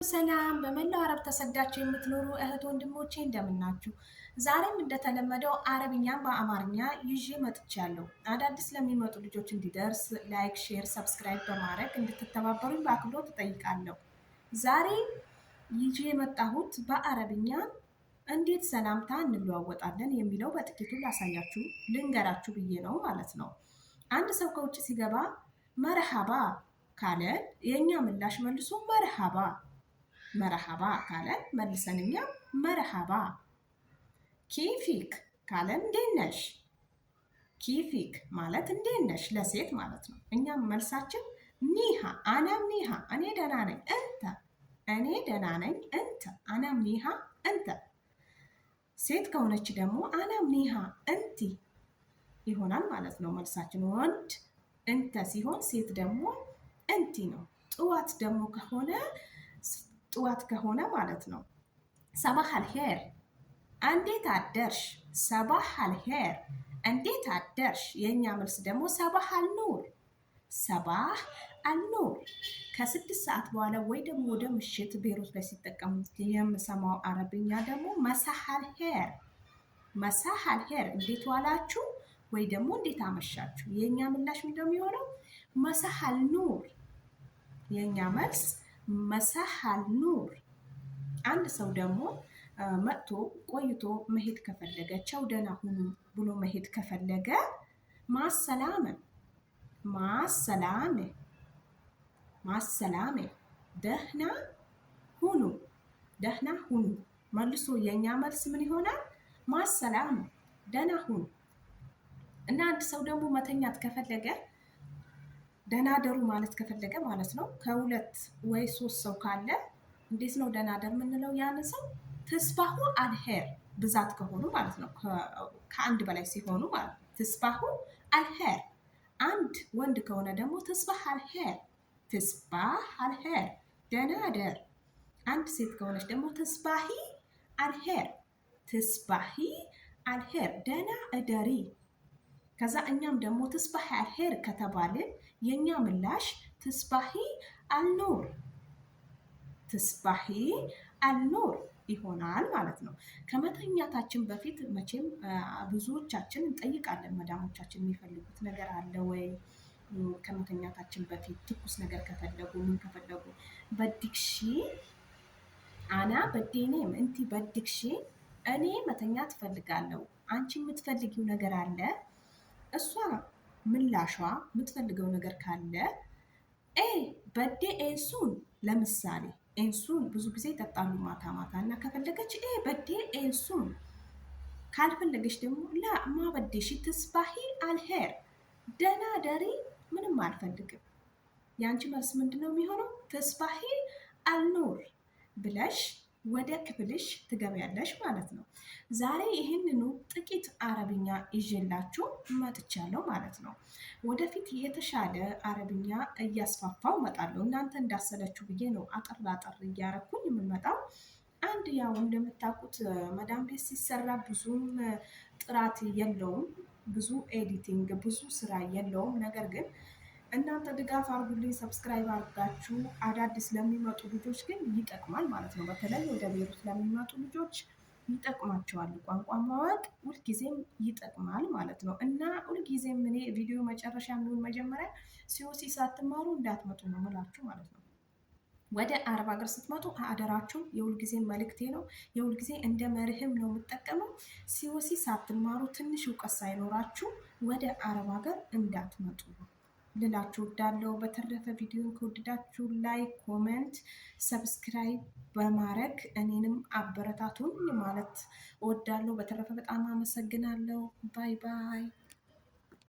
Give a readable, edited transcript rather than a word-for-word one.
ሰላም በመላው አረብ ተሰዳችሁ የምትኖሩ እህት ወንድሞቼ እንደምናችሁ። ዛሬም እንደተለመደው አረብኛን በአማርኛ ይዤ መጥቻለሁ። አዳዲስ ለሚመጡ ልጆች እንዲደርስ ላይክ፣ ሼር፣ ሰብስክራይብ በማድረግ እንድትተባበሩኝ በአክብሮት እጠይቃለሁ። ዛሬ ይዤ የመጣሁት በአረብኛ እንዴት ሰላምታ እንለዋወጣለን የሚለው በጥቂቱ ላሳያችሁ ልንገራችሁ ብዬ ነው ማለት ነው። አንድ ሰው ከውጭ ሲገባ መርሃባ ካለ የእኛ ምላሽ መልሶ መርሃባ መርሃባ ካለን መልሰን እኛ መርሃባ። ኪፊክ ካለን እንዴት ነሽ? ኪፊክ ማለት እንዴት ነሽ ለሴት ማለት ነው። እኛም መልሳችን ኒሃ አናም ኒሃ እኔ ደህና ነኝ፣ እንተ እኔ ደህና ነኝ፣ እንተ አናም ኒሃ እንተ። ሴት ከሆነች ደግሞ አናም ኒሃ እንቲ ይሆናል ማለት ነው መልሳችን። ወንድ እንተ ሲሆን ሴት ደግሞ እንቲ ነው። ጥዋት ደግሞ ከሆነ ማለት ነው ሰባህ አልሄር እንዴት አደርሽ? ሰባህ አልሄር እንዴት አደርሽ? የእኛ መልስ ደግሞ ሰባህ አልኑር። ሰባህ አልኑር ከ6 ሰዓት በኋላ ወይ ደግሞ ወደ ምሽት ቤሩት ላይ ሲጠቀሙት የምሰማው አረብኛ ደግሞ መሳህ አልሄር። መሳህ አልሄር እንዴት ዋላችሁ ወይ ደግሞ እንዴት አመሻችሁ። የእኛ ምላሽ ምንድነው የሚሆነው? መሳህ አልኑር። የእኛ መልስ መሳህ አልኑር። አንድ ሰው ደግሞ መጥቶ ቆይቶ መሄድ ከፈለገ ቻው ደህና ሁኑ ብሎ መሄድ ከፈለገ ማሰላመ ማሰላመ ማሰላመ ደህና ሁኑ ደህና ሁኑ። መልሶ የኛ መልስ ምን ይሆናል? ማሰላመ ደህና ሁኑ። እና አንድ ሰው ደግሞ መተኛት ከፈለገ ደህና ደሩ ማለት ከፈለገ ማለት ነው ከ2 ወይ 3 ሰው ካለ እንዴት ነው ደህና ደር የምንለው? ያን ሰው ትስባሁ አልሄር ብዛት ከሆኑ ማለት ነው ከአንድ በላይ ሲሆኑ ማለት ነው ትስባሁ አልሄር። አንድ ወንድ ከሆነ ደግሞ ትስባህ አልሄር ትስባህ አልሄር ደህና ደር። አንድ ሴት ከሆነች ደግሞ ትስባሂ አልሄር ትስባሂ አልሄር ደህና እደሪ። ከዛ እኛም ደግሞ ትስባሂ አልሄር ከተባልን የኛ ምላሽ ትስባሂ አልኑር ትስባሂ አልኑር ይሆናል ማለት ነው። ከመተኛታችን በፊት መቼም ብዙዎቻችን እንጠይቃለን መዳሞቻችን የሚፈልጉት ነገር አለ ወይ? ከመተኛታችን በፊት ትኩስ ነገር ከፈለጉ ምን ከፈለጉ በድክሺ አና በዴኔም እንቲ በድክሺ እኔ መተኛት እፈልጋለሁ፣ አንቺ የምትፈልጊው ነገር አለ? እሷ ምላሿ የምትፈልገው ነገር ካለ በዴ ኤንሱን ለምሳሌ ኤንሱን ብዙ ጊዜ ይጠጣሉ ማታ ማታ እና ከፈለገች በዴ ኤንሱን፣ ካልፈለገች ደግሞ ላ ማበዴሽ ትስባሂ አልሄር ደህና ደሪ፣ ምንም አልፈልግም። የአንቺ መልስ ምንድነው የሚሆነው? ትስባሂ አልኑር ብለሽ ወደ ክፍልሽ ትገቢያለሽ ማለት ነው። ዛሬ ይህንኑ ጥቂት አረብኛ ይዤላችሁ መጥቻለሁ ማለት ነው። ወደፊት የተሻለ አረብኛ እያስፋፋው እመጣለሁ። እናንተ እንዳሰለችሁ ብዬ ነው አጠር እያረኩኝ የምመጣው። አንድ ያው እንደምታውቁት መዳም ቤት ሲሰራ ብዙም ጥራት የለውም፣ ብዙ ኤዲቲንግ፣ ብዙ ስራ የለውም። ነገር ግን እናንተ ድጋፍ አርጉልኝ፣ ሰብስክራይብ አርጋችሁ አዳዲስ ለሚመጡ ልጆች ግን ይጠቅማል ማለት ነው። በተለይ ወደ ቤሩት ለሚመጡ ልጆች ይጠቅማቸዋል። ቋንቋ ማወቅ ሁልጊዜም ይጠቅማል ማለት ነው። እና ሁልጊዜም እኔ ቪዲዮ መጨረሻ የሚሆን መጀመሪያ ሲኦሲ ሳትማሩ እንዳትመጡ ነው ምላችሁ ማለት ነው። ወደ አረብ ሀገር ስትመጡ አደራችሁ፣ የሁልጊዜ መልእክቴ ነው። የሁልጊዜ እንደ መርህም ነው የምጠቀመው። ሲኦሲ ሳትማሩ ትንሽ እውቀት ሳይኖራችሁ ወደ አረብ ሀገር እንዳትመጡ ልላችሁ እወዳለሁ። በተረፈ ቪዲዮን ከወደዳችሁ ላይክ፣ ኮሜንት፣ ሰብስክራይብ በማድረግ እኔንም አበረታቱኝ ማለት እወዳለሁ። በተረፈ በጣም አመሰግናለሁ። ባይ ባይ።